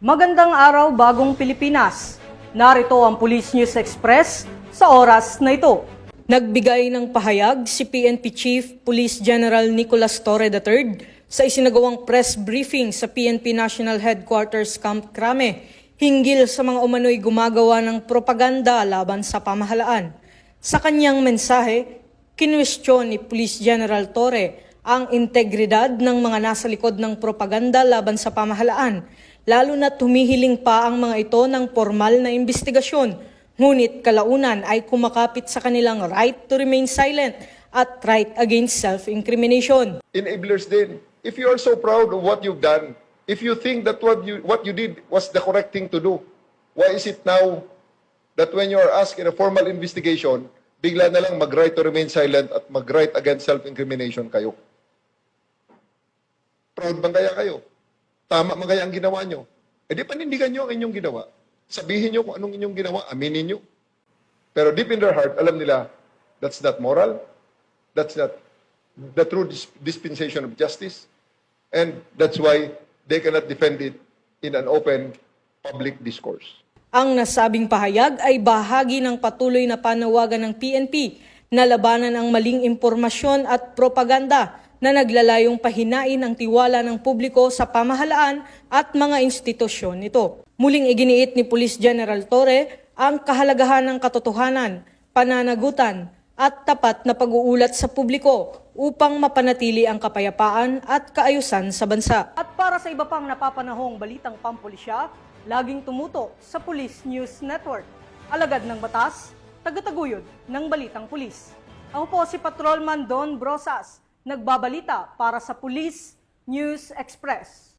Magandang araw, bagong Pilipinas. Narito ang Police News Express sa oras na ito. Nagbigay ng pahayag si PNP Chief Police General Nicolas Torre III sa isinagawang press briefing sa PNP National Headquarters Camp Crame hinggil sa mga umano'y gumagawa ng propaganda laban sa pamahalaan. Sa kanyang mensahe, kinwestiyon ni Police General Torre ang integridad ng mga nasa likod ng propaganda laban sa pamahalaan, lalo na't humihiling pa ang mga ito ng formal na investigasyon, ngunit kalaunan ay kumakapit sa kanilang right to remain silent at right against self-incrimination. Enablers din. If you are so proud of what you've done, if you think that what you did was the correct thing to do, why is it now that when you are asked in a formal investigation, bigla na lang mag-right to remain silent at mag-right against self-incrimination kayo? Proud bang kaya kayo? Tama man kaya ang ginawa nyo? E di panindigan nyo ang inyong ginawa. Sabihin nyo kung anong inyong ginawa, aminin nyo. Pero deep in their heart, alam nila, that's not moral, that's not the true dispensation of justice, and that's why they cannot defend it in an open public discourse. Ang nasabing pahayag ay bahagi ng patuloy na panawagan ng PNP na labanan ang maling impormasyon at propaganda na naglalayong pahinain ang tiwala ng publiko sa pamahalaan at mga institusyon nito. Muling iginiit ni Police General Torre ang kahalagahan ng katotohanan, pananagutan at tapat na pag-uulat sa publiko upang mapanatili ang kapayapaan at kaayusan sa bansa. At para sa iba pang napapanahong balitang pampulisya, laging tumuto sa Police News Network. Alagad ng batas, tagataguyod ng balitang pulis. Ako po si Patrolman Don Brosas, nagbabalita para sa Police News Express.